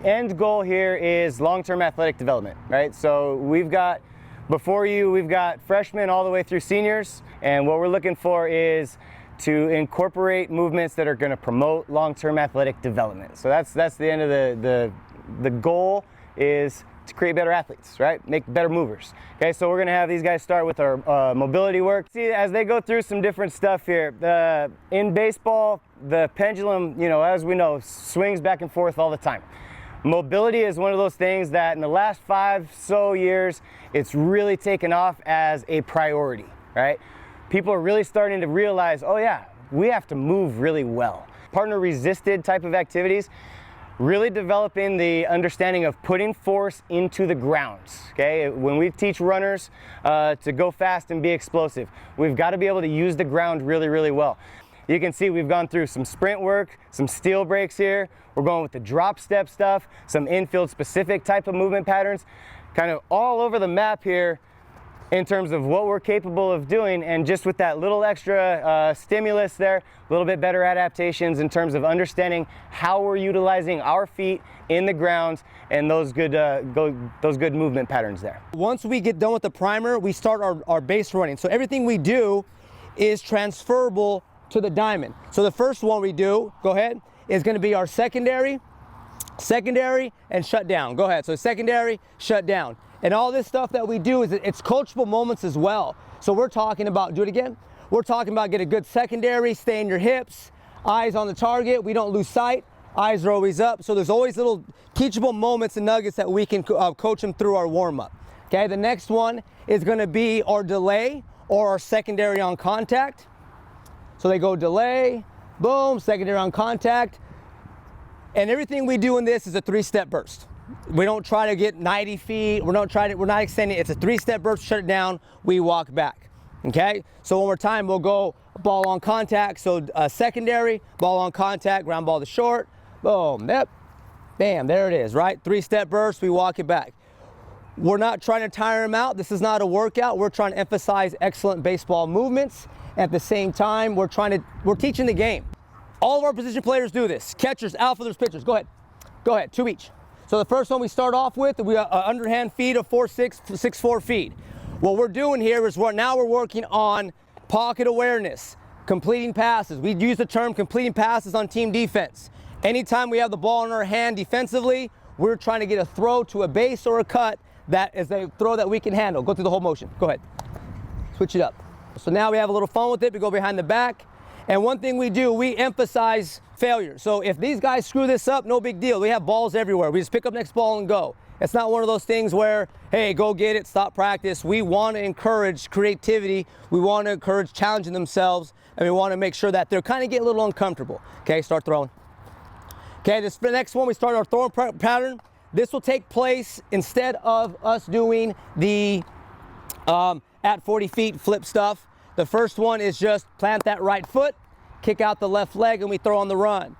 End goal here is long-term athletic development, right? So we've got freshmen all the way through seniors, and what we're looking for is to incorporate movements that are going to promote long-term athletic development. So that's the end of the goal is to create better athletes, right? Make better movers. Okay, so we're going to have these guys start with our mobility work. See, as they go through some different stuff here, in baseball, the pendulum, as we know, swings back and forth all the time. Mobility is one of those things that in the last 5 years, it's really taken off as a priority, right? People are really starting to realize, oh yeah, we have to move really well. Partner resisted type of activities, really developing the understanding of putting force into the ground, okay? When we teach runners to go fast and be explosive, we've got to be able to use the ground really, really well. You can see we've gone through some sprint work, some steel breaks here. We're going with the drop step stuff, some infield specific type of movement patterns, kind of all over the map here in terms of what we're capable of doing, and just with that little extra stimulus there, a little bit better adaptations in terms of understanding how we're utilizing our feet in the ground and those good movement patterns there. Once we get done with the primer, we start our base running. So everything we do is transferable to the diamond. So the first one we do, go ahead, is going to be our secondary, and shut down. Go ahead. So secondary, shut down. And all this stuff that we do is it's coachable moments as well. So we're talking about, do it again. We're talking about get a good secondary, stay in your hips, eyes on the target. We don't lose sight. Eyes are always up. So there's always little teachable moments and nuggets that we can coach them through our warm up. Okay. The next one is going to be our delay or our secondary on contact. So they go delay, boom, secondary on contact. And everything we do in this is a 3-step burst. We don't try to get 90 feet. We're not extending. It's a 3-step burst, shut it down, we walk back. Okay? So one more time, we'll go ball on contact. So secondary, ball on contact, ground ball to short, boom, yep, bam, there it is, right? 3-step burst, we walk it back. We're not trying to tire them out. This is not a workout. We're trying to emphasize excellent baseball movements. At the same time, we're teaching the game. All of our position players do this. Catchers, outfielders, pitchers. Go ahead, 2 each. So the first one we start off with, we got underhand feet of 6'4" feet. What we're doing here is now we're working on pocket awareness, completing passes. We use the term completing passes on team defense. Anytime we have the ball in our hand defensively, we're trying to get a throw to a base or a cut that is a throw that we can handle. Go through the whole motion. Go ahead. Switch it up. So now we have a little fun with it. We go behind the back. And one thing we do, we emphasize failure. So if these guys screw this up, no big deal. We have balls everywhere. We just pick up next ball and go. It's not one of those things where, hey, go get it, stop practice. We want to encourage creativity. We want to encourage challenging themselves. And we want to make sure that they're kind of getting a little uncomfortable. Okay, start throwing. Okay, the next one, we start our throwing pattern. This will take place instead of us doing the at 40 feet flip stuff. The first one is just plant that right foot, kick out the left leg, and we throw on the run.